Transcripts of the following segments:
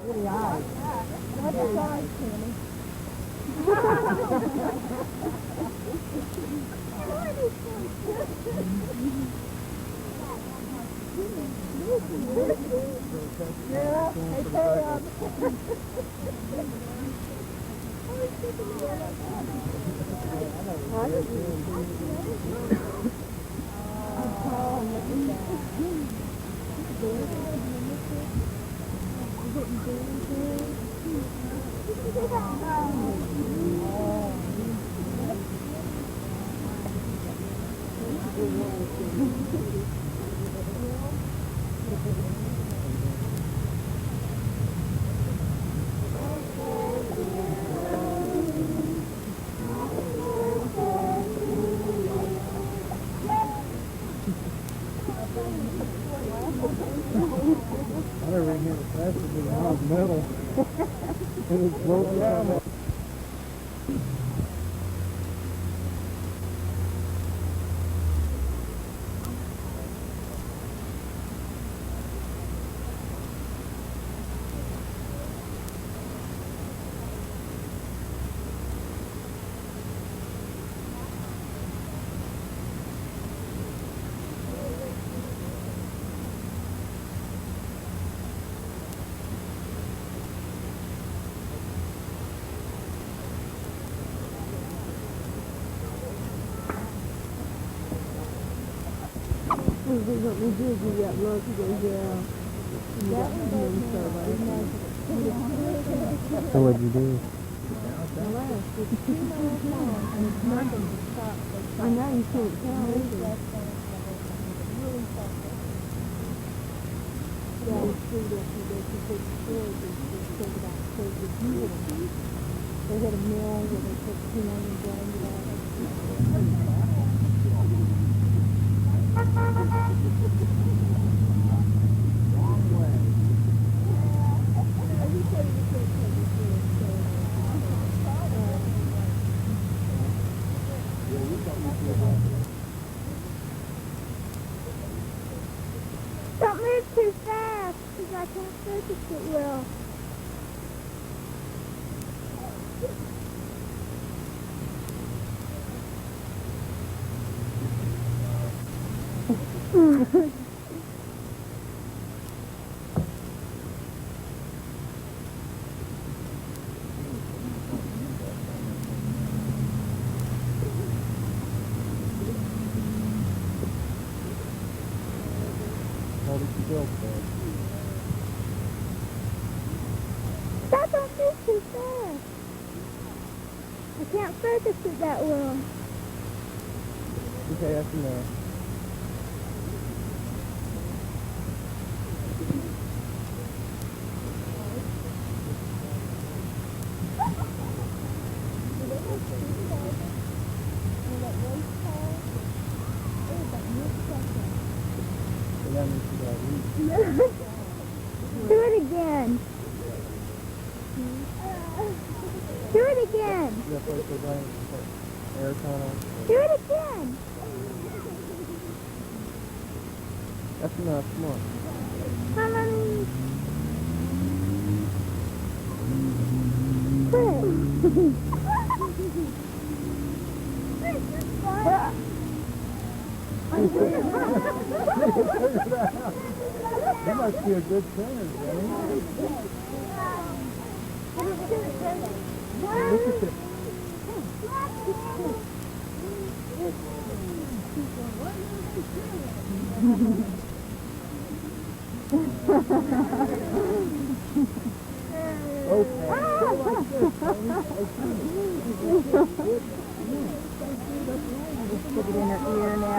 Pretty eyes. What's the size, Tammy? Yeah, hey Pam. I never even hit it faster than the hot metal. It was broken down. We did do that lunch ago, yeah. So what'd you do? I know you can't tell either. Yeah, it's true that you take storage and think about storage. They had a mill where they put corn and ground it out. Don't move too fast, because I can't focus it well. That don't move too fast. I can't focus it that well. Okay, that's enough. Do it again. Do it again. Air tunnel. Do it again. That's enough, come on. How many? Quit. You must be a good singer, Jenny. Look at this. Put it in her ear now.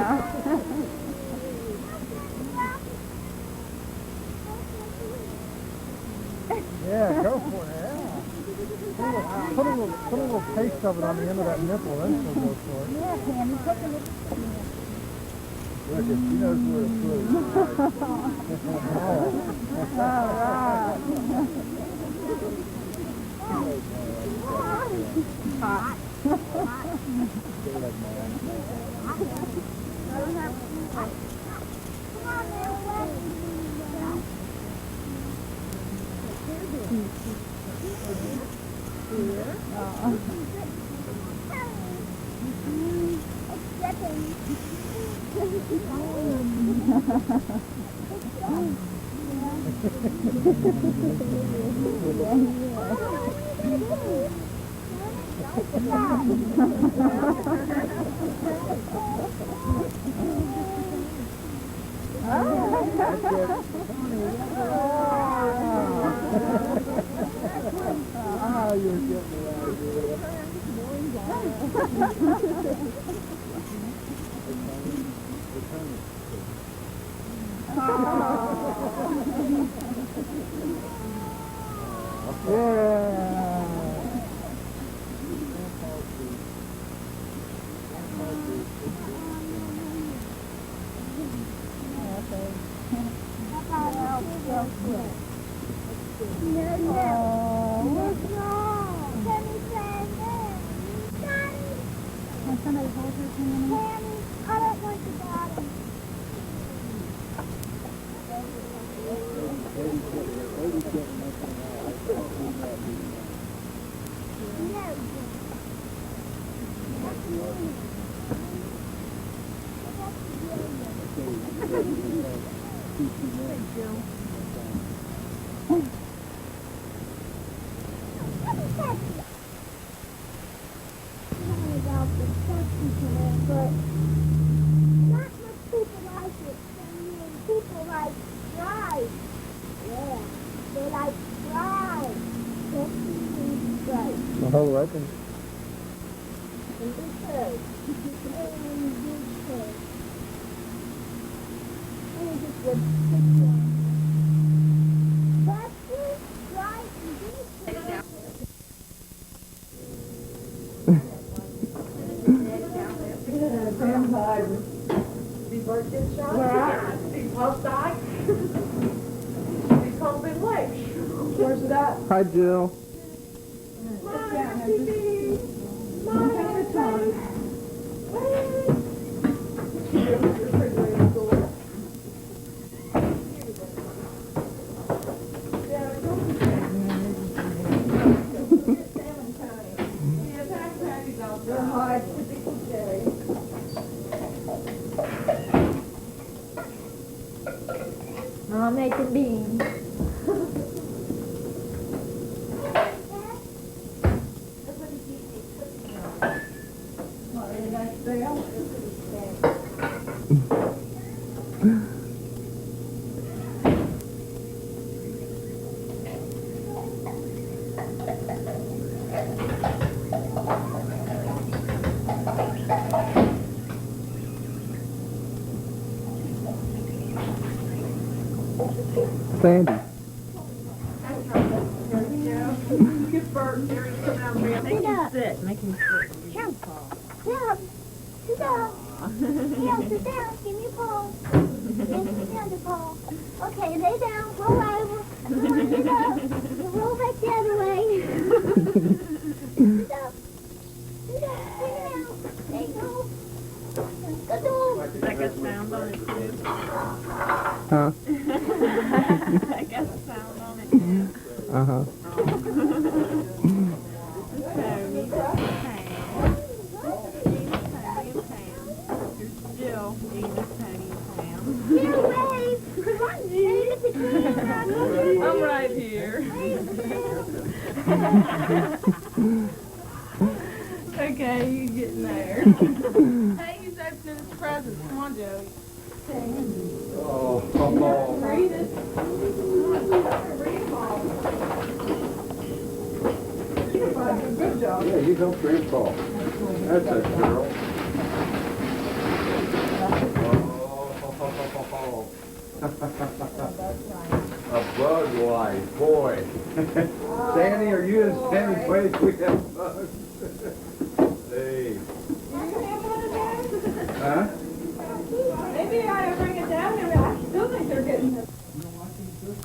Yeah, go for it, yeah. Put a little taste of it on the end of that nipple, then she'll go for it. Yeah, Tammy, put the nipple. Look, if she knows where to put it. All right. Hot. Oh, I can. Where's it at? Hi, Jill. I'm making beans. Sandy. Sit. Make him sit. Sit down. Sit down. Yeah, sit down. Give me a paw. Sit down, Paul. Okay, lay down. Roll over. Come on, get up. Roll back the other way. Sit up. Sit up. Sit down. There you go. Good dog. That got sound on it too. Huh? That got sound on it too. Uh-huh. Here, wave. Come on, wave at the camera. I'm right here. Okay, you getting there. Hey, he's opening his presents. Come on, Joey. Oh, come on. Read it. Read them all. Good job. Yeah, you helped Grandpa. That's a girl. A bug life, boy. Sandy, are you in Sandy's place? We have bugs. Hey. Huh? Maybe I ought to bring it down here. I still think they're getting it.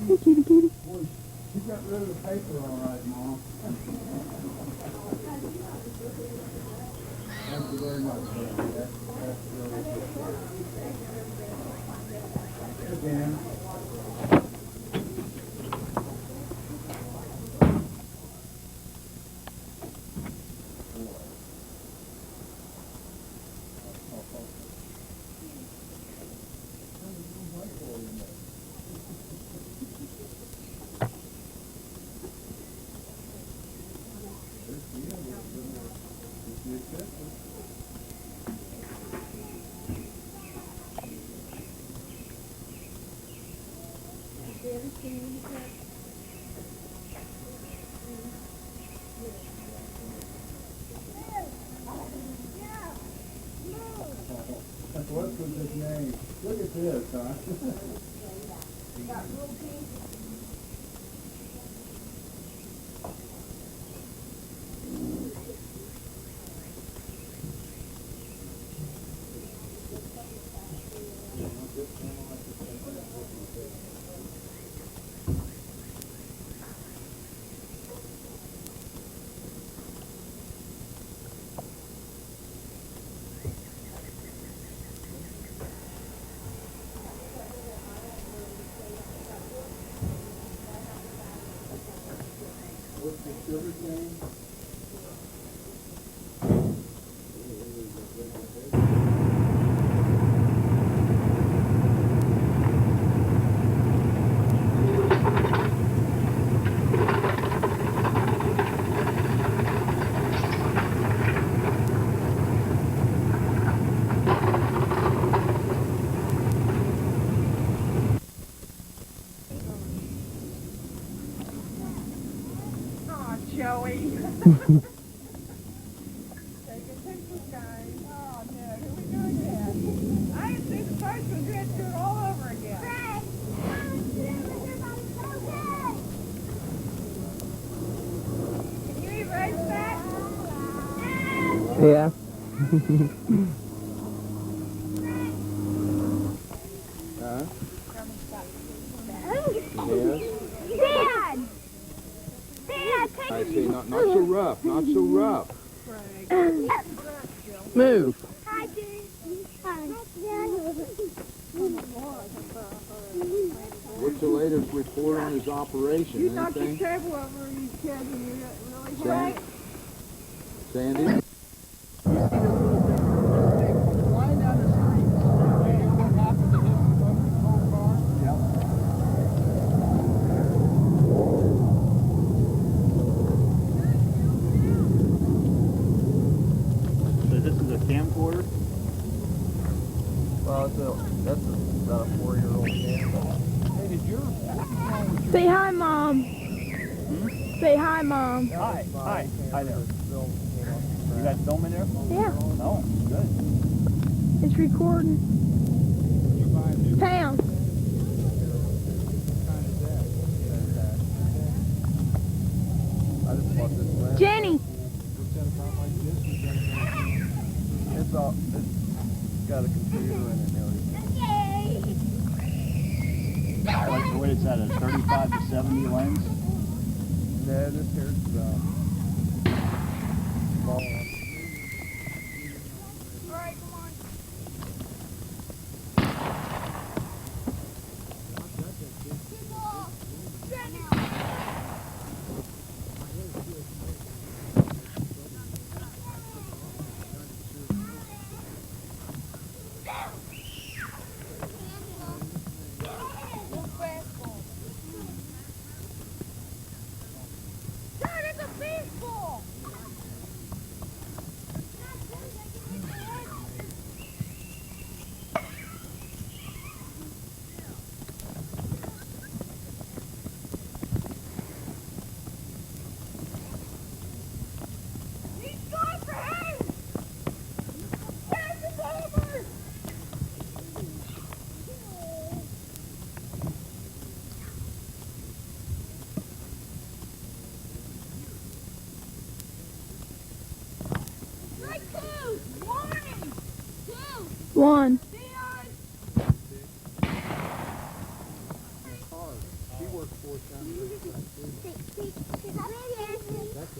Hey, kitty, kitty. Boy, you got rid of the paper all right, Mom. Thank you very much, Sandy. That's really good. Again. What's with his name? Look at this, huh? What's the silver's name? Joey. Taking pictures, guys. Oh, no. Here we go again. I didn't see the first one. You had to do it all over again. Greg, Can you erase that? Yeah. Huh? Yes. Dad! Dad, take I see. Not so rough. Not so rough. Move. Hi, Dad. What's the latest report on his operation? You knocked the Anything? table over, you kids, and you really hurt. Sandy? Flying down the street. What happened to him? Whole car? So this is a camcorder? Well, that's about a 4-year-old camera. Hey, did your... Say hi, Mom. Say hi, Mom. Hi there. You guys filming there? Yeah, No, good. it's recording. Pound. I just bought this last. Jenny. It's got a computer in it and everything. Like what is that, a 35 to 70 lens? Yeah, this here's small one. One.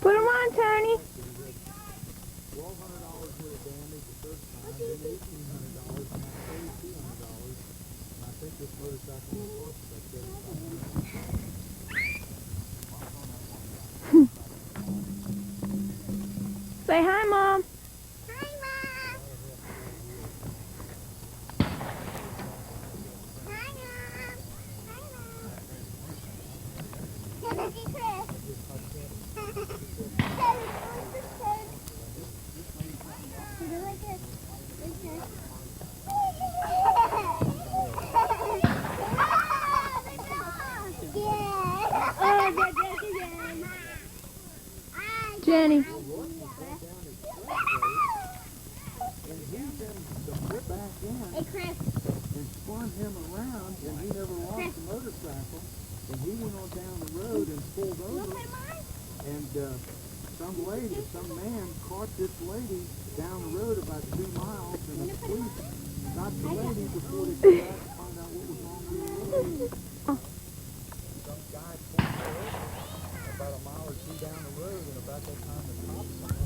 Put them on, Tony. Say hi, Mom. Hi, Mom. Hi, Mom. Hi, Mom. Can I see Chris? You do like this? Like this? Jenny. Hey, Chris. and spun him around, and he never lost the motorcycle. And he went on down the road and pulled over, and some man caught this lady down the road about 2 miles, and the police got the lady before they could find out what was wrong with the road. Some guy pulled her over about a mile or 2 down the road, and about that time the cops came.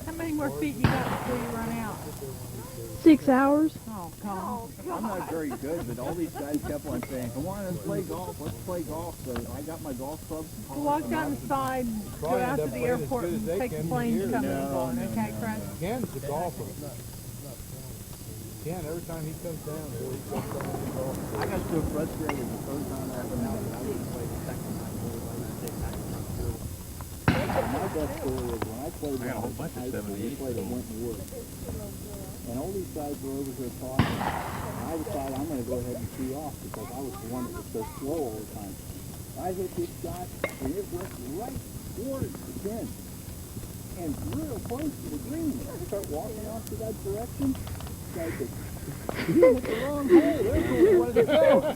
How many more feet you got before you run out? 6 hours. Oh, God. I'm not very good, but all these guys kept on saying, come on, let's play golf, let's play golf. So I got my golf clubs. Walk down the side, go out to the airport, and take the plane to come and go. Okay, Chris? Ken's the golfer. Ken, every time he comes down here, he comes down and golf. I got so frustrated the first time I went out that I wouldn't play the second time. My best story is when I played in high school, we played at Winton Woods. And all these guys were over here talking. And I decided I'm going to go ahead and tee off because I was the one that was so slow all the time. I hit this shot, and it went right towards the pin. And real close to the green. I start walking off to that direction. Guy said, you hit the wrong hole. There's where we wanted to go.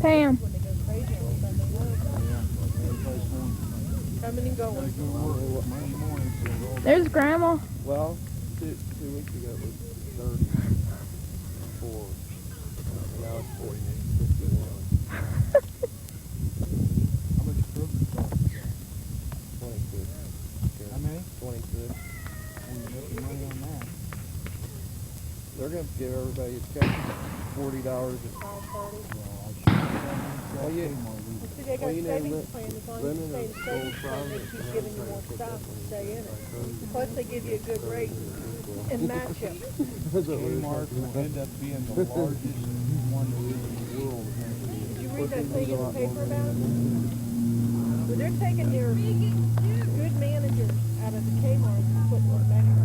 Pam. Coming and going. There's Grandma. Well, 2 weeks ago it was 34. Now it's 48, 51. How much equipment cost? 26. How many? 26. And you're making money on that. They're going to give everybody a check $40 Well, you know, savings plan as long as you stay in the savings plan, they keep giving you more stuff to stay in it. Plus, they give you a good rate and match it. Kmart will end up being the largest one in the world. Did you read that thing in the paper about it? Well, they're taking their good managers out of the Kmart and putting them back around.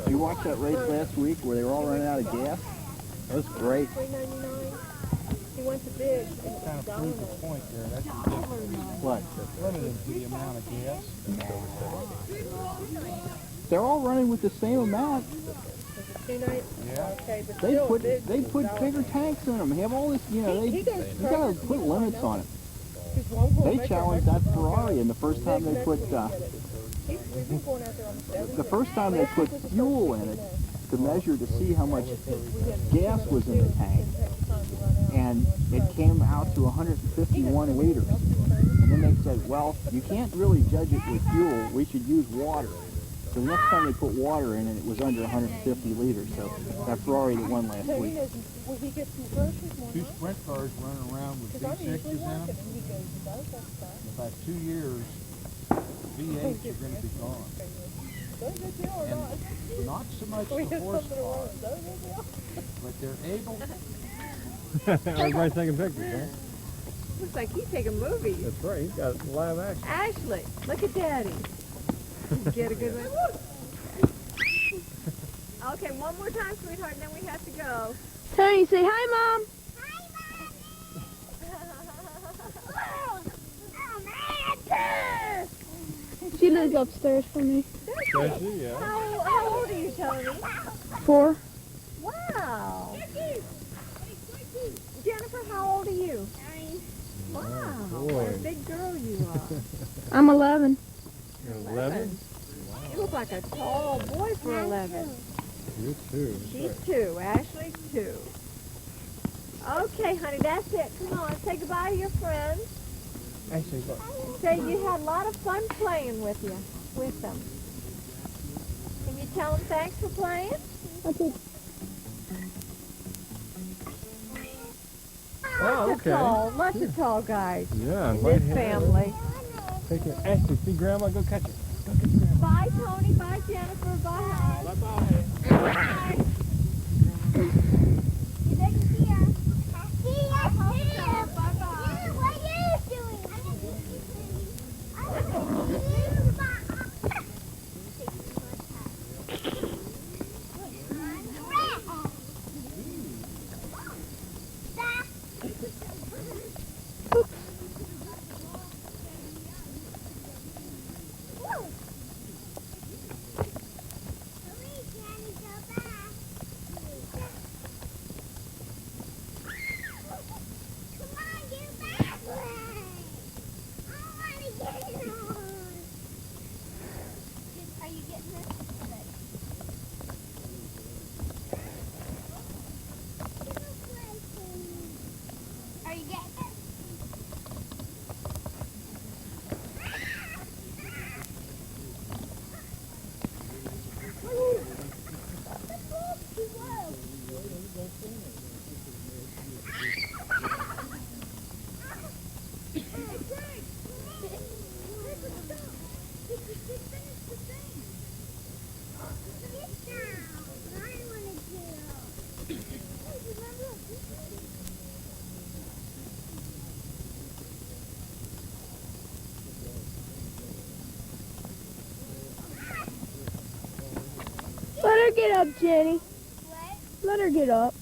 You watched that race last week where they were all running out of gas? That was great. $3.99. He went to big. Kind of proves the point there. That's What? limited to the amount of gas. They're all running with the same amount. Yeah. Okay, but They still put big bigger tanks in them. Have all this, you know. You gotta put limits on it. They challenged that Ferrari, and the first time they put fuel in it to measure to see how much gas was in the tank, and it came out to 151 liters. And then they said, well, you can't really judge it with fuel. We should use water. So the next time they put water in it, it was under 150 liters. So that Ferrari that won last week. 2 sprint cars running around with V6s in them. In about 2 years, V8s are going to be gone. They're a good deal or not? And not so much We the have something to horsepower, work. They're a good deal. but they're able. Everybody's taking pictures, huh? Looks like he's taking movies. That's right. He's got live action. Ashley, look at Daddy. Get a good one. Okay, one more time, sweetheart, and then we have to go. Tony, say hi, Mom. She lives upstairs for me. Does she? Yeah. How old are you, Tony? 4. Wow. Jennifer, how old are you? 9. Wow. boy. What a big girl you are. I'm 11. You're 11? You look like a tall boy for 11. You're 2. She's 2. Ashley's 2. Okay, honey, that's it. Come on, say goodbye to your friends. Actually, look. Say you had a lot of fun playing with them. Can you tell them thanks for playing? Okay. Oh, okay. Lots of tall guys Yeah, in might this have- family. Take it. Ashley, see Grandma, go catch it. Bye, Tony. Bye, Jennifer. Bye. Bye-bye. Bye. You better see her. See ya. Bye-bye. What are you doing? Are you getting this? Are you getting this? Let her get up, Jenny. Let her get up.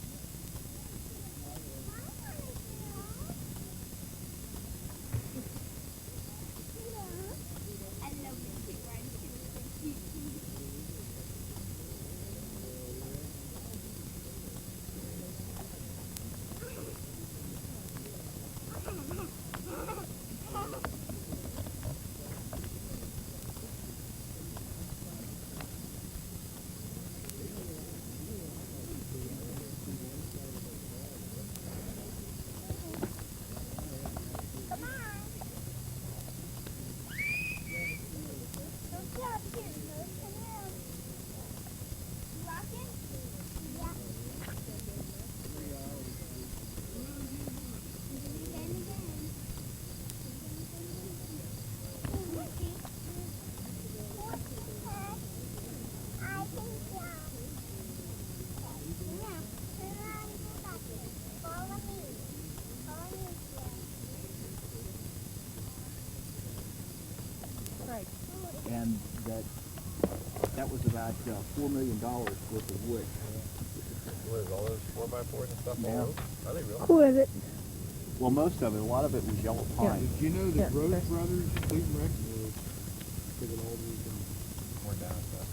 And that was about $4 million worth of wood. What is all those 4x4s and stuff? Yeah. Are they real? Who is it? Well, most of it, a lot of it was yellow pine. Did you know that Yeah, Rose that's- Brothers, Fleet and Rex, taking all these, More down stuff.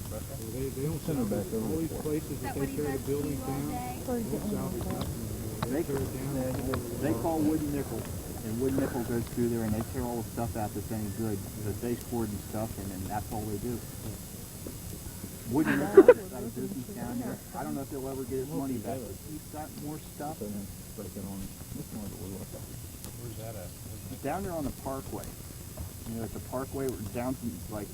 they don't send them back over. All these places that take care of the buildings down, don't salvage nothing. They tear it down. They call wood and nickel, and wood and nickel goes through there, and they tear all the stuff out that's any good, the base cord and stuff, and then that's all they do. Wood and nickel is out of business down here. I don't know if they'll ever get his money back, but he's got more stuff. Where's that at? It's down there on the Parkway. You know, it's a Parkway down from, like,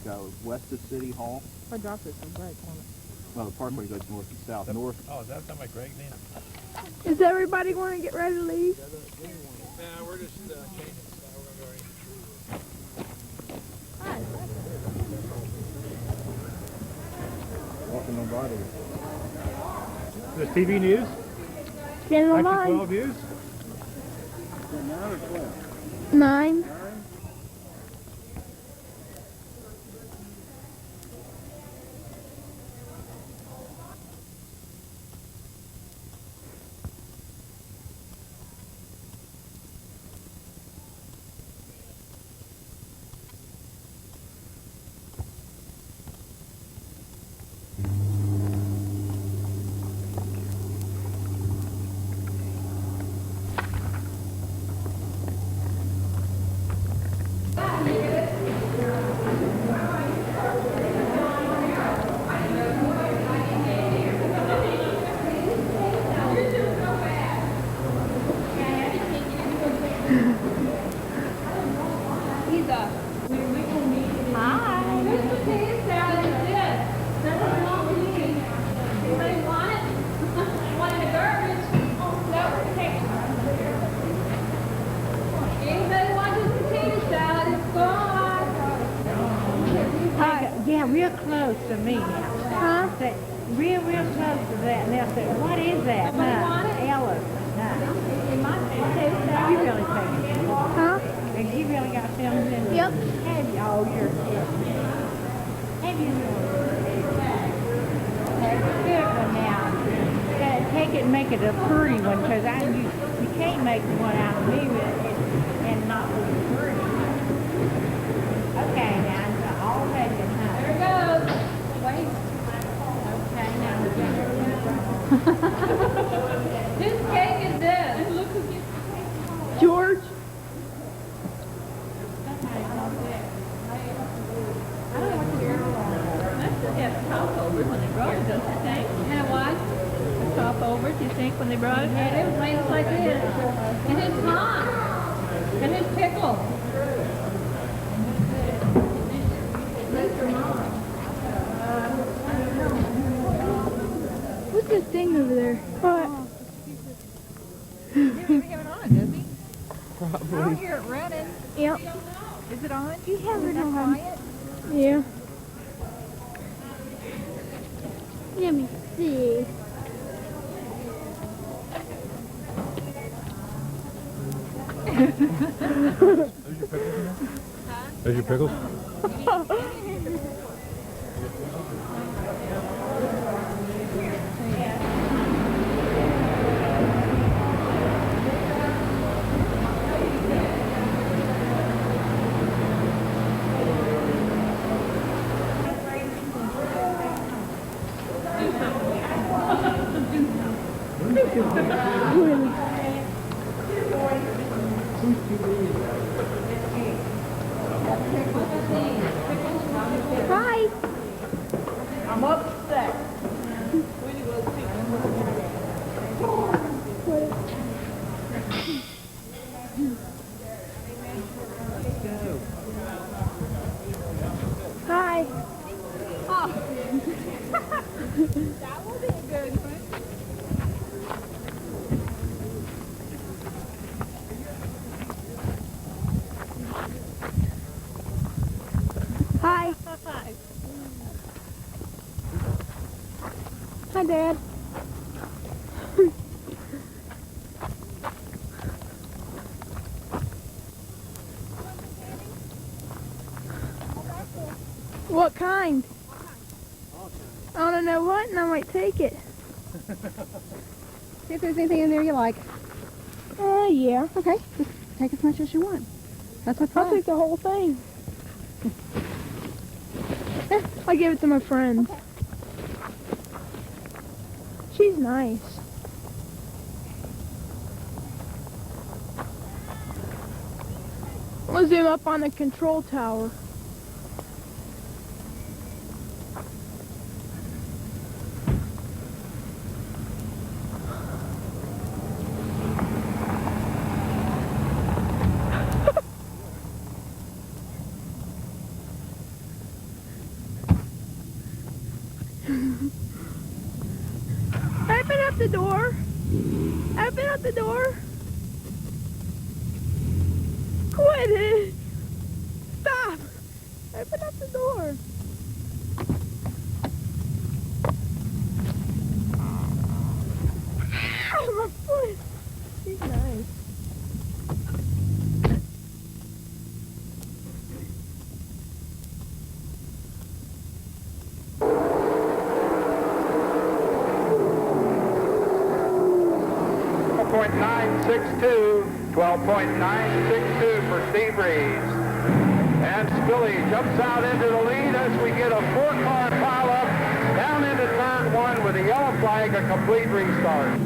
west of City Hall. I dropped it some break on it. Well, the Parkway goes north and south. North. Oh, is that something like Greg Nina? Is everybody going to get ready to leave? Nah, we're just changing stuff. We're going to go this TV news? Channel Actually 9. 12 views? 9. Yeah, real close to me now. Huh? Say, real close to that. And they'll say, what is that? No, Ellis. No. You really take it. Huh? And you really got films in there? Yep. Have you? Oh, you're have you? That's a good one now. You gotta take it and make it a pretty one, because you can't make one out of me and not be pretty. Okay, now, all ready, huh? There it goes. Wait. Okay, now. Whose cake is this? George? Yeah, the top over when they brought it, don't you think? And what? The top over, do you think, when they brought it? Yeah, it was laid like this. And his mom. And his pickle. What's this thing over there? What? He doesn't even have it on, does he? Probably. I don't hear it running. Yep. Is it on? You have it on. Quiet? Yeah. Let me see. There's your pickles? Hi. I'm upset. Hi. That will be a good one. Hi. Hi, Dad. What kind? I don't know what, and I might take it. See if there's anything in there you like. Yeah. Okay, just take as much as you want. That's what's I'll fine. take the whole thing. I'll give it to my friend. Okay. She's nice. We'll zoom up on the control tower. Open up the door. Open up the door. Quit it. Stop. Open up the door. 12.962, 12.962 for Steve Reeves. And Spilly jumps out into the lead as we get a four-car pileup down into turn one with a yellow flag, a complete restart.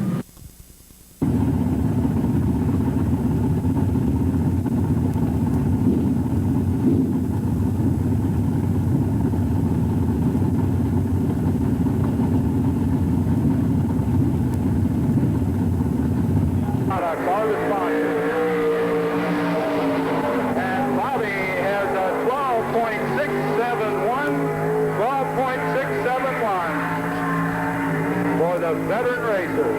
Veteran racer.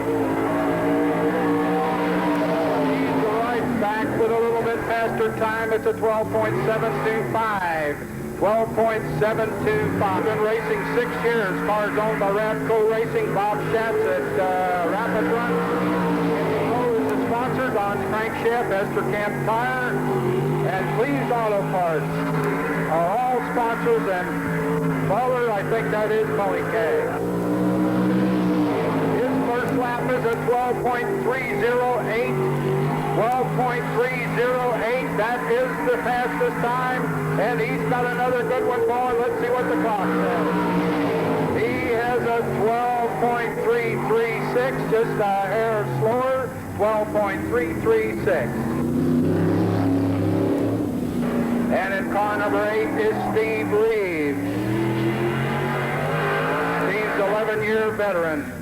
He's right back with a little bit faster time. It's a 12.725. 12.725. Been racing 6 years. Cars owned by Radco Racing. Bob Schatz at Rapid Run. Is the sponsor. Don's Crankshaft, Esther Camp Tire, and Pleased Auto Parts are all sponsors. And Butler, I think that is Molly K. Lap is a 12.308. 12.308. That is the fastest time. And he's got another good one going. Let's see what the clock says. He has a 12.336, just a hair slower. 12.336. And in car number 8 is Steve Reeves. Steve's 11-year veteran.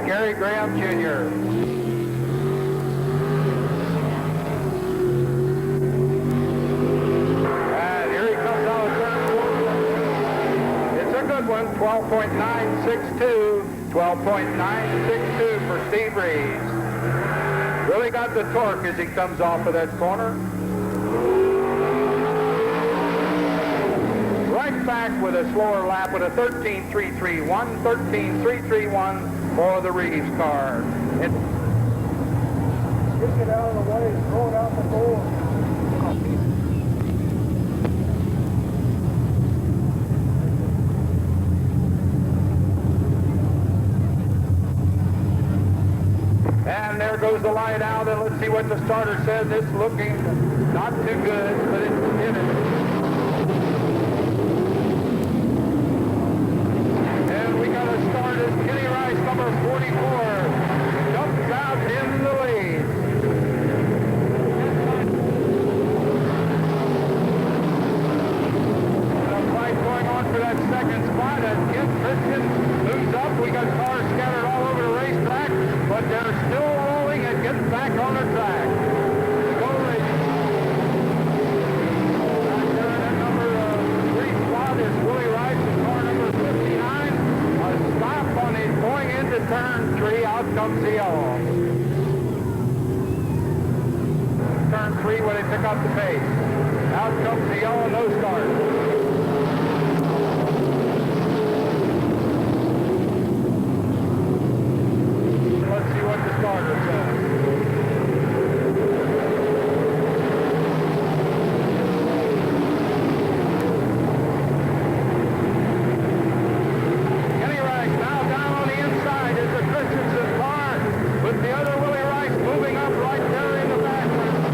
Gary Graham Jr. And here he comes out of turn 4. It's a good one, 12.962. 12.962 for Steve Reeves. Really got the torque as he comes off of that corner. Right back with a slower lap with a 13.331. 13.331. For the Reeves car. Get it out of the way, throw it out the door. And there goes the light out, and let's see what the starter says. It's looking not too good, but it's in it. Number 44 jumps out in the lead. A fight going on for that second spot as Kent Christian moves up. We got cars scattered all over the racetrack, but they're still rolling and getting back on the track. Go racing. Back there in that number 3 spot is Willie Rice in car number 59. Stop on it going into turn 3. Out comes the yellow. Turn 3 when they pick up the pace. Out comes the yellow, no start. Let's see what the starter says. The other Willie Rice moving up right there in the background.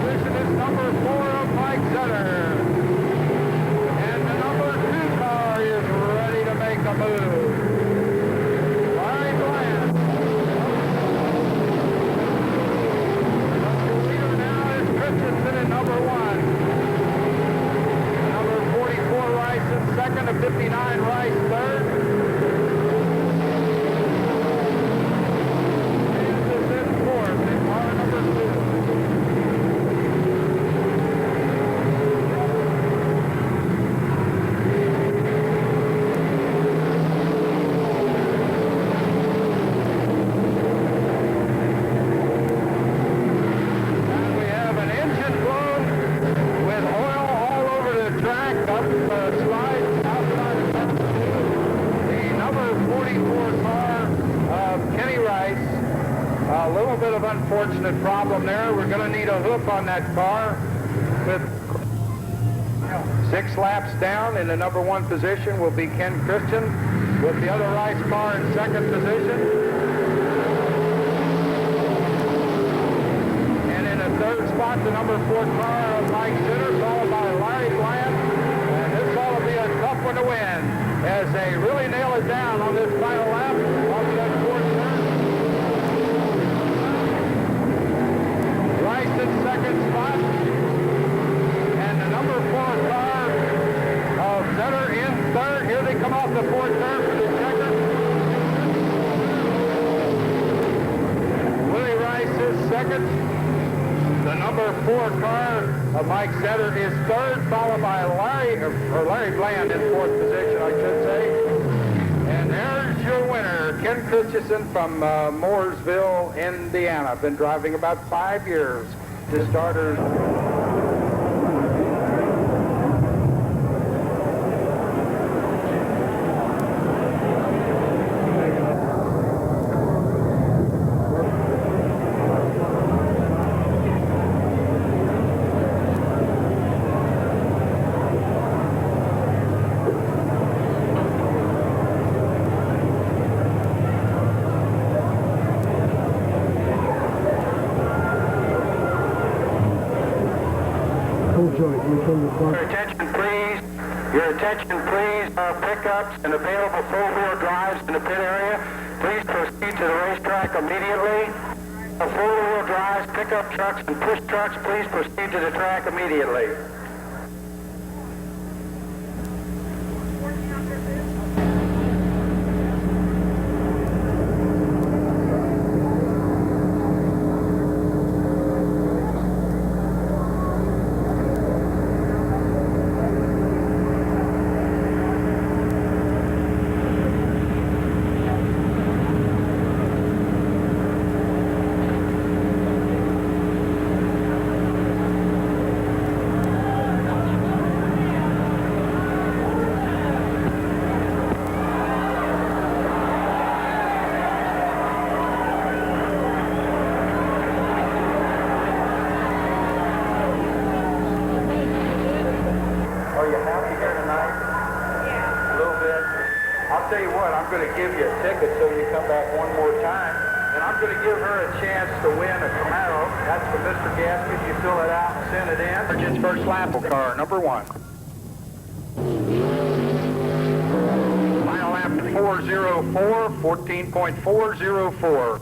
Position is number 4 of Mike Zetter. And the number 2 car is ready to make a move. Larry Bland. The leader now is Christensen in number 1. Number 44 Rice in second, of 59 Rice third. A little bit of unfortunate problem there. We're going to need a hook on that car with 6 laps down in the number 1 position will be Ken Christian, with the other Rice car in 2nd position. And in the 3rd spot, the number 4 car of Mike Zitter, followed by Larry Bland. And this ought to be a tough one to win as they really nail it down on this final lap off that 4th turn. Rice in 2nd spot. And the number 4 car of Zitter in 3rd. Here they come off the 4th turn for the checker. Willie Rice is 2nd. The number 4 car of Mike Zitter is 3rd, followed by Larry Bland in 4th position, I should say. And there's your winner, Ken Christensen from Mooresville, Indiana. Been driving about 5 years. The starters. Your attention, please. Pickups and available four-wheel drives in the pit area. Please proceed to the racetrack immediately. Four-wheel drives, pickup trucks, and push trucks, please proceed to the track immediately. I'll tell you what, I'm going to give you a ticket so you come back one more time, and I'm going to give her a chance to win a Camaro. That's for Mr. Gaskett. You fill it out and send it in. Virgin's first lap car, number 1. Final lap 404, 14.404.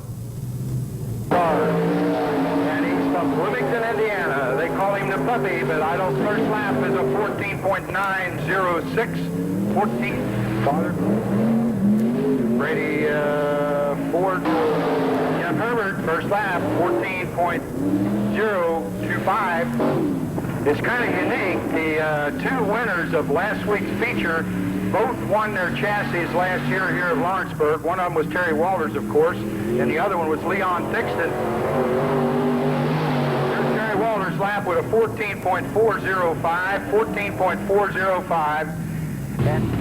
And he's from Bloomington, Indiana. They call him the puppy, but I know first lap is a 14.906. 14. Father. Brady Ford. Jeff Herbert, first lap, 14.025. It's kind of unique. The 2 winners of last week's feature both won their chassis last year here at Lawrenceburg. One of them was Terry Walters, of course, and the other one was Leon Thixton. There's Terry Walters' lap with a 14.405, 14.405. And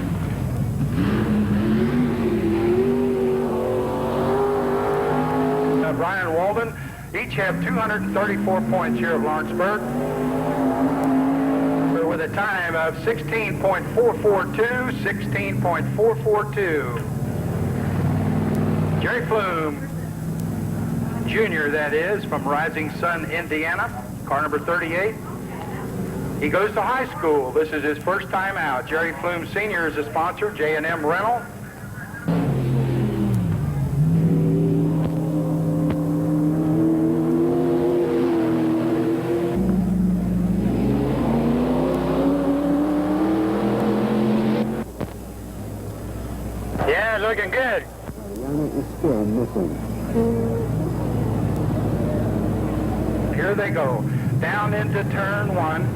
Brian Walden, each have 234 points here at Lawrenceburg, with a time of 16.442, 16.442. Jerry Flume, Jr., that is, from Rising Sun, Indiana, car number 38. He goes to high school. This is his first time out. Jerry Flume, Sr. is a sponsor, J&M Rental. Yeah, looking good. Runner is still missing. Here they go, down into turn 1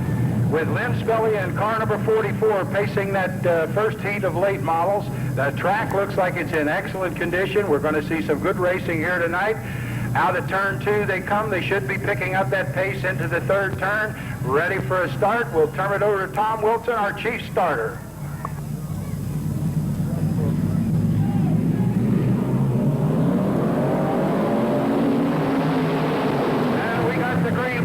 with Lynn Spelly and car number 44 pacing that first heat of late models. The track looks like it's in excellent condition. We're going to see some good racing here tonight. Out of turn 2 they come. They should be picking up that pace into the 3rd turn. Ready for a start. We'll turn it over to Tom Wilson, our chief starter.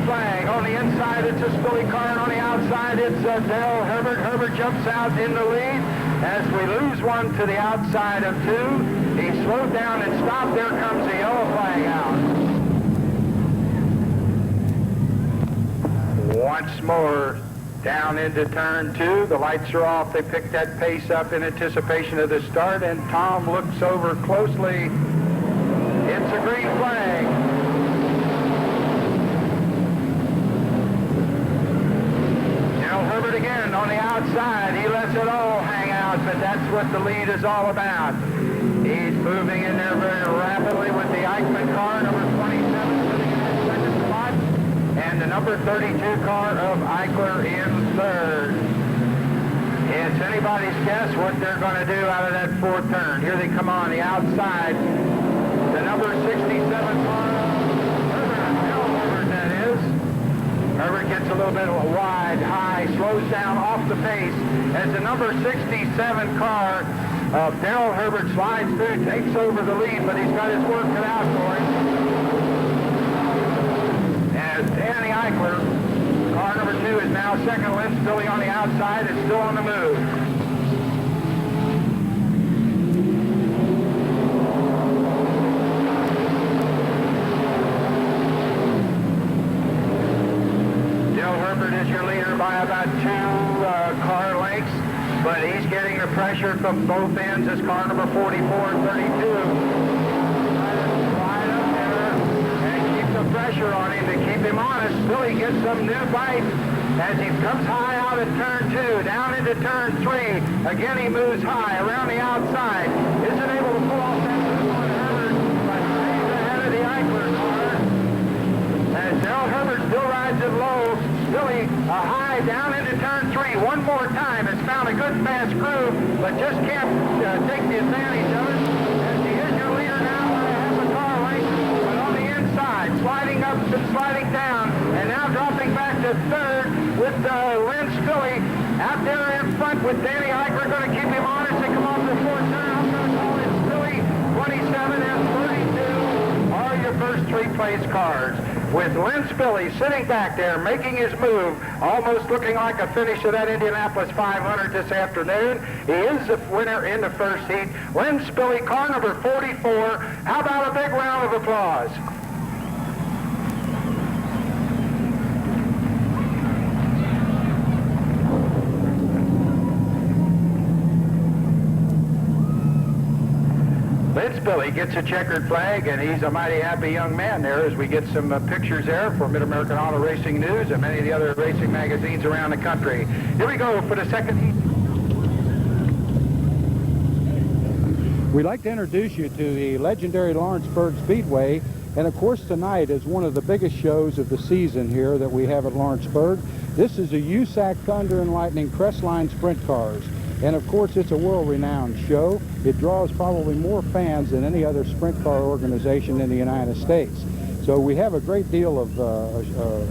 Flag. On the inside, it's a Spilly car, and on the outside, outside, it's Dale Herbert. Herbert jumps out in the lead. As we lose one to the outside of 2, he slowed down and stopped. There comes the yellow flag out. Once more, down into turn 2. The lights are off. They pick that pace up in anticipation of the start, and Tom looks over closely. It's a green flag. Dale Herbert again on the outside. He lets it all hang out, but that's what the lead is all about. He's moving in there very rapidly with the Eichmann car, number 27, sitting in that second spot, and the number 32 car of Eichler in third. It's anybody's guess what they're going to do out of that fourth turn. Here they come on the outside. The number 67 car, Herbert, that is. Herbert gets a little bit of a wide, high, slows down off the pace as the number 67 car of Darrell Herbert slides through, takes over the lead, but he's got his work cut out for him. As Danny Eichler, car number 2, is now second. Lynn Spilly on the outside is still on the move. Dale Herbert is your leader by about 2 car lengths, but he's getting the pressure from both ends as car number 44 and 32. Slide up there and keep the pressure on him to keep him honest. Spilly gets some new bite as he comes high out at turn 2, down into turn 3. Again, he moves high around the outside. Isn't able to pull off that move on Herbert, but stays ahead of the Eichler car. As Darrell Herbert still rides it low, Spilly high down into turn 3. One more time. Has found a good fast groove, but just can't take the advantage of it. As he is your leader now by half a car length, but on the inside, sliding up and sliding down, and now dropping back to third with Lynn Spilly out there in front with Danny Eichler going to keep him honest and come off the fourth turn. I'm going to call it Spilly. 27 and 32 are your first 3 place cars, with Lynn Spilly sitting back there making his move, almost looking like a finish of that Indianapolis 500 this afternoon. He is the winner in the first heat. Lynn Spilly, car number 44. How about a big round of applause? Lynn Spilly gets a checkered flag, and he's a mighty happy young man there as we get some pictures there for Mid-American Auto Racing News and many of the other racing magazines around the country. Here we go for the second heat. We'd like to introduce you to the legendary Lawrenceburg Speedway, and of course tonight is one of the biggest shows of the season here that we have at Lawrenceburg. This is the USAC Thunder and Lightning Crestline Sprint Cars. And of course, it's a world-renowned show. It draws probably more fans than any other sprint car organization in the United States. So we have a great deal of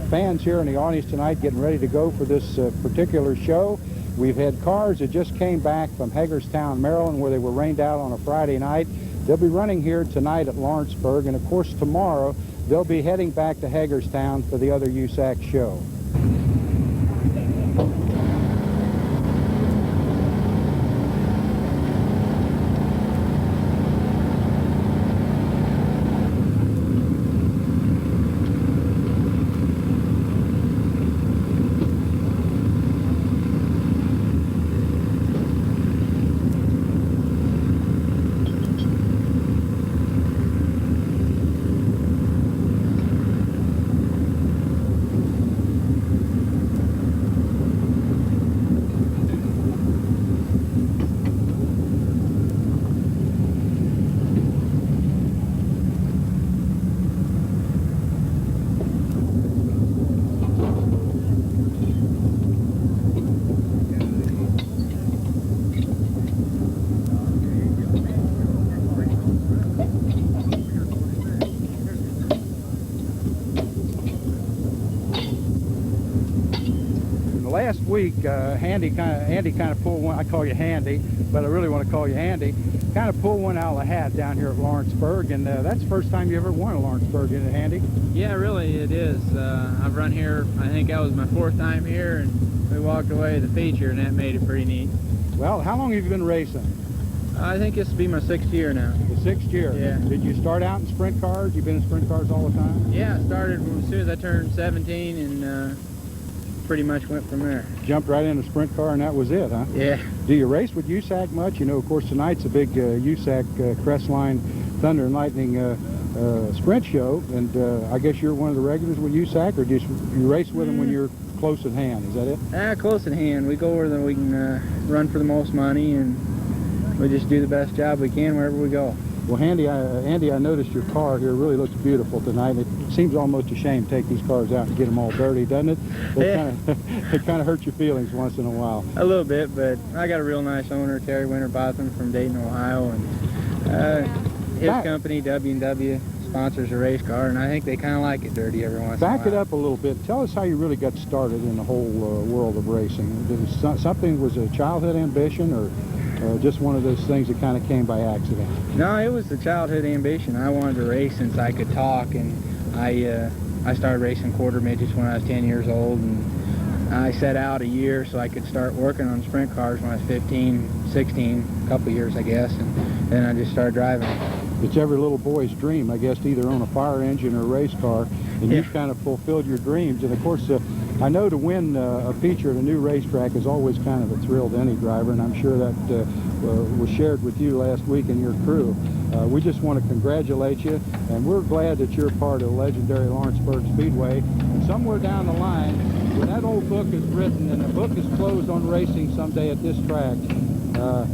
fans here in the audience tonight getting ready to go for this particular show. We've had cars that just came back from Hagerstown, Maryland, where they were rained out on a Friday night. They'll be running here tonight at Lawrenceburg, and of course tomorrow they'll be heading back to Hagerstown for the other USAC show. Last week, Andy kind of pulled one. I call you Handy, but I really want to call you Andy. kind of pull one out of the hat down here at Lawrenceburg, and that's the first time you ever won at Lawrenceburg, isn't it, Andy? Yeah, really, it is. I've run here, I think that was my 4th time here, and we walked away with the feature, and that made it pretty neat. Well, how long have you been racing? I think this will be my 6th year now. The 6th year? Yeah. Did you start out in sprint cars? You've been in sprint cars all the time? Yeah, I started as soon as I turned 17, and pretty much went from there. Jumped right in a sprint car, and that was it, huh? Yeah. Do you race with USAC much? You know, of course, tonight's a big USAC Crestline Thunder and Lightning sprint show, and I guess you're one of the regulars with USAC, or do you race with them when you're close at hand? Is that it? Close at hand. We go where we can run for the most money, and we just do the best job we can wherever we go. Well, Andy, I noticed your car here really looks beautiful tonight. It seems almost a shame to take these cars out and get them all dirty, doesn't it? It kind of hurts your feelings once in a while. A little bit, but I got a real nice owner, Terry Winterbotham from Dayton, Ohio, and his company, W&W, sponsors a race car, and I think they kind of like it dirty every once in a while. Back it up a little bit. Tell us how you really got started in the whole world of racing. Was it a childhood ambition, or just one of those things that kind of came by accident? No, it was a childhood ambition. I wanted to race since I could talk, and I started racing quarter midgets when I was 10 years old, and I set out a year so I could start working on sprint cars when I was 15, 16, a couple of years I guess, and then I just started driving. It's every little boy's dream, I guess, to either own a fire engine or a race car, and you've kind of fulfilled your dreams. And of course, I know to win a feature at a new racetrack is always kind of a thrill to any driver, and I'm sure that was shared with you last week and your crew. We just want to congratulate you, and we're glad that you're part of the legendary Lawrenceburg Speedway. And somewhere down the line, when that old book is written and the book is closed on racing someday at this track,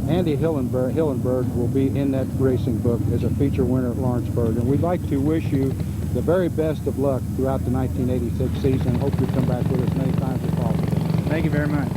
Andy Hillenberg will be in that racing book as a feature winner at Lawrenceburg. And we'd like to wish you the very best of luck throughout the 1986 season. Hope you come back with us many times as possible. Thank you very much.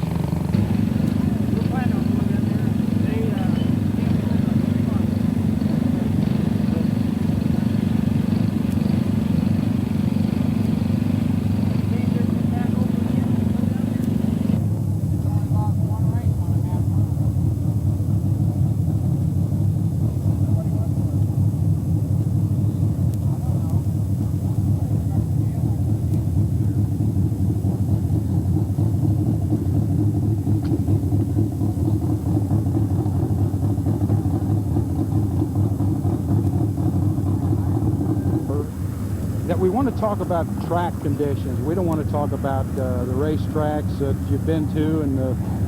We want to talk about track conditions. We don't want to talk about the race tracks that you've been to and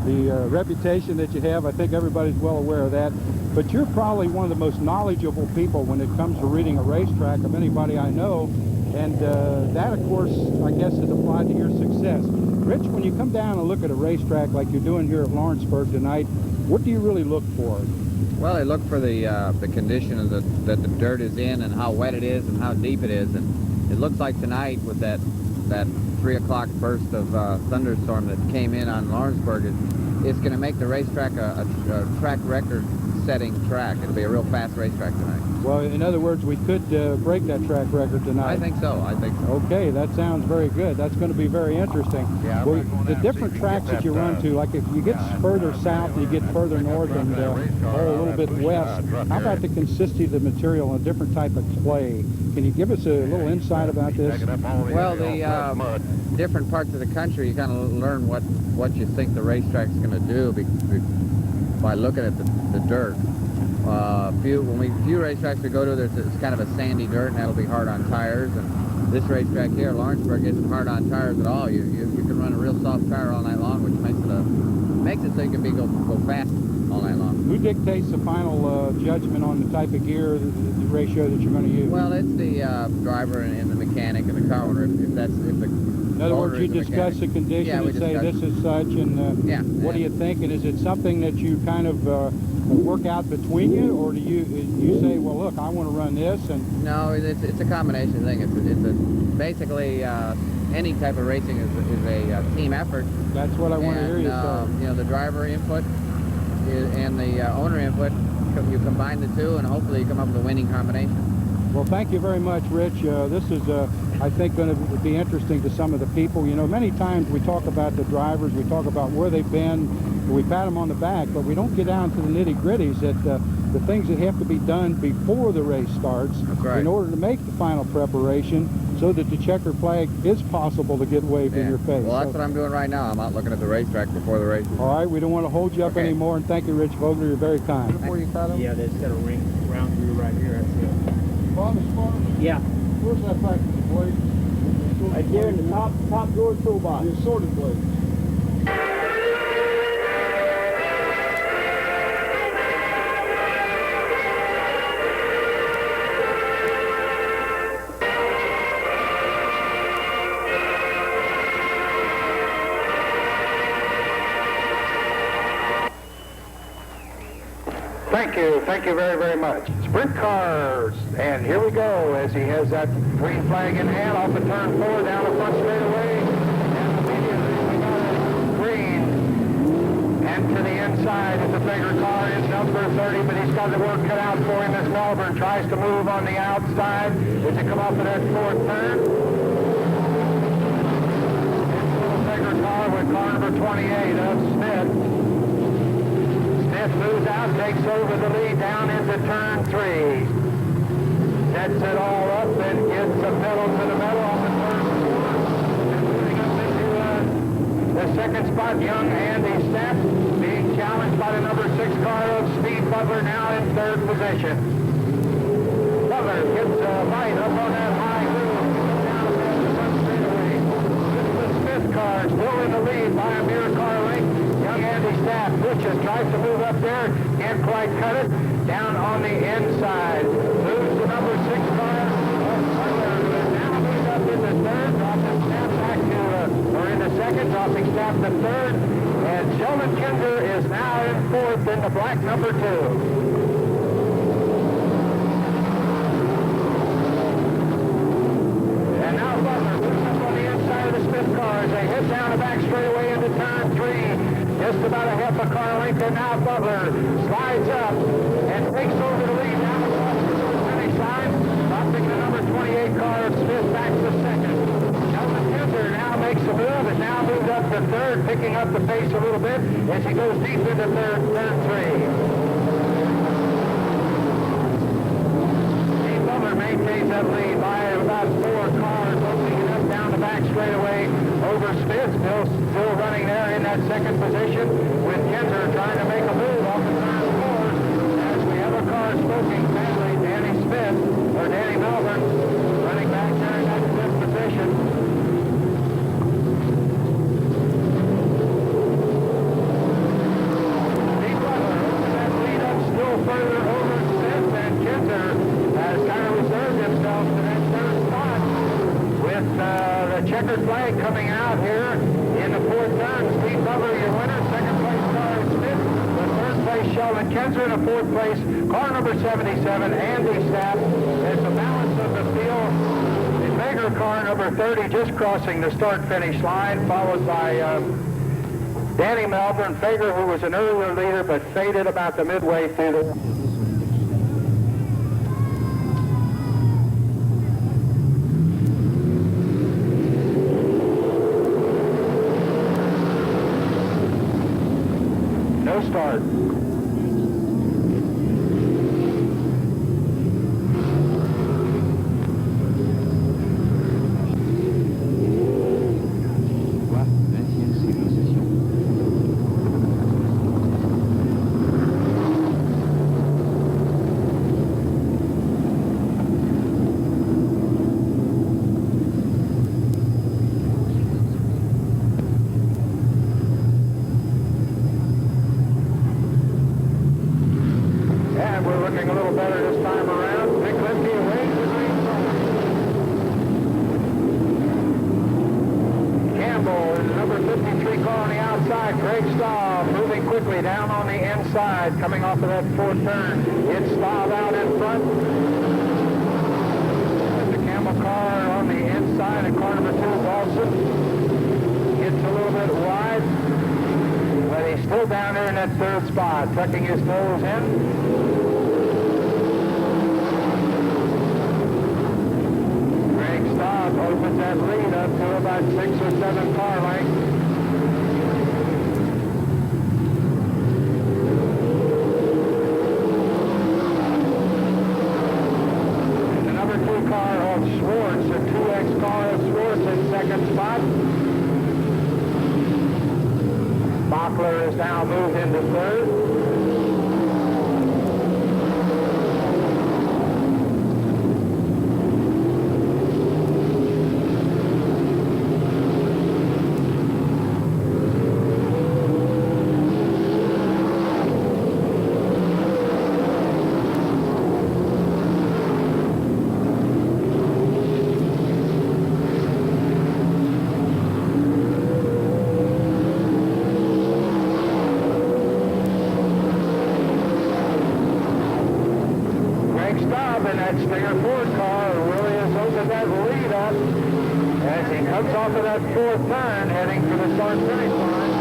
the reputation that you have. I think everybody's well aware of that. But you're probably one of the most knowledgeable people when it comes to reading a racetrack of anybody I know. And that, of course, I guess is applied to your success. Rich, when you come down and look at a racetrack like you're doing here at Lawrenceburg tonight, what do you really look for? Well, I look for the condition of that the dirt is in and how wet it is and how deep it is. And it looks like tonight with that 3 o'clock burst of thunderstorm that came in on Lawrenceburg, it's going to make the racetrack a track record-setting track. It'll be a real fast racetrack tonight. Well, in other words, we could break that track record tonight. I think so. Okay, that sounds very good. That's going to be very interesting. Yeah, well, the different tracks that you run to, like if you get further south, you get further north, and a little bit west, how about the consistency of the material and a different type of clay? Can you give us a little insight about this? Well, the different parts of the country, you kind of learn what you think the racetrack's going to do by looking at the dirt. Few racetracks we go to, it's kind of a sandy dirt, and that'll be hard on tires. And this racetrack here, Lawrenceburg, isn't hard on tires at all. You can run a real soft tire all night long, which makes it so you can go fast all night long. Who dictates the final judgment on the type of gear, the ratio that you're going to use? Well, it's the driver and the mechanic and the car owner. In other words, you discuss the condition and say this is such, and what do you think? And is it something that you kind of work out between you, or do you say, well, look, I want to run this? And no, it's a combination thing. It's basically any type of racing is a team effort. That's what I want to hear you say. You know, the driver input and the owner input, you combine the two, and hopefully you come up with a winning combination. Well, thank you very much, Rich. This is, I think, going to be interesting to some of the people. You know, many times we talk about the drivers, we talk about where they've been, we pat them on the back, but we don't get down to the nitty-gritties that the things that have to be done before the race starts in order to make the final preparation so that the checkered flag is possible to get waved in your face. Well, that's what I'm doing right now. I'm out looking at the racetrack before the race. All right, we don't want to hold you up anymore, and thank you, Rich Vogler. You're very kind. Before you cut him? Yeah, that's got a ring round through right here. That's it. Father Spark? Yeah. Where's that practice blade? Right there in the top drawer toolbox. The assorted blade. Thank you very, very much. Sprint cars, and here we go as he has that green flag in hand off of turn 4 down the front straightaway, and immediately we got a green, and to the inside is the bigger car, is number 30, but he's got the work cut out for him as Melbourne tries to move on the outside as he come off of that 4th turn. It's a bigger car with car number 28 of Smith. Smith moves out, takes over the lead down into turn 3. Sets it all up and gets the pedal to the metal on the turn 4. And moving up into the second spot, young Andy Stapp being challenged by the number 6 car of Steve Butler, now in 3rd position. Butler gets a bite up on that high groove, down the front straightaway. This is the Smith car, still in the lead by a mere car length. Young Andy Stapp pushes, tries to move up there, can't quite cut it. Down on the inside, moves the number 6 car. Now moves up in the 3rd, dropping Stapp back to, or in the 2nd, dropping Stapp to 3rd. And Sheldon Kinder is now in 4th in the black number 2. And now Butler moves up on the inside of the Smith car as they head down the back straightaway into turn 3. Just about a half a car length, and now Butler slides up and takes over the lead down the finish line, dropping the number 28 car of Smith back to 2nd. Sheldon Kinder now makes a move and now moves up to 3rd, picking up the pace a little bit as he goes deep into turn 3. Steve Butler maintains that lead by about 4 cars, opening it up down the back straightaway over Smith, still running there in that 2nd position, with Kinder trying to make a move off the turn 4 as we have a car smoking badly. Danny Melbourne running back there in that 5th position. Steve Butler opens that lead up still further over Smith, and Kinder has kind of reserved himself to that 3rd spot with the checkered flag coming out here in the 4th turn. Steve Butler, your winner. 2nd place, car Smith. The 3rd place, Sheldon Kinder. In the 4th place, car number 77, Andy Stapp. As the balance of the field, the bigger car number 30 just crossing the start-finish line, followed by Danny Melbourne. Fager, who was an earlier leader but faded about the midway through the... No start. Coming off of that 4th turn, it's stalled out in front. With the Campbell car on the inside, and car number 2, Dawson, gets a little bit wide, but he's still down there in that 3rd spot, tucking his nose in. Greg Staub opens that lead up to about 6 or 7 car lengths. Mockler is now moved into third. That Stinger Ford car really has opened that lead up as he comes off of that fourth turn heading for the start finish line.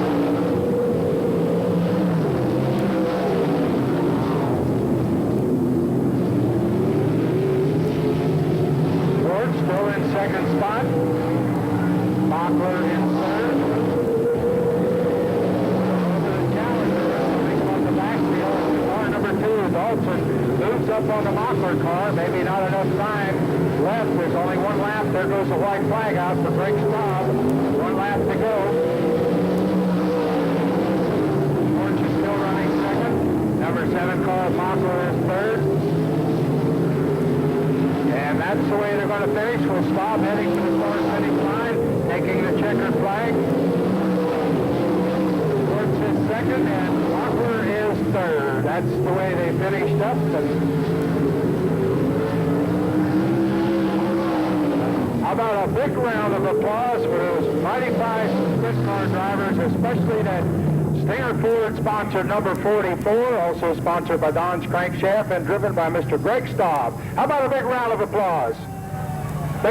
Ford still in second spot. Mockler in third. Over the Challenger on the backfield. Car number 2, Dalton, moves up on the Mockler car. Maybe not enough time left. There's only one lap. There goes the white flag out for Greg Staub. One lap to go. Orange is still running second. Number 7 car, Mockler, is third. And that's the way they're going to finish, with Staub heading for the start finish line, taking the checkered flag. Orange is second, and Mockler is third. That's the way they finished up. How about a big round of applause for those mighty fast sprint car drivers, especially that Stinger Ford sponsor number 44, also sponsored by Don's Crankshaft and driven by Mr. Greg Staub. How about a big round of applause?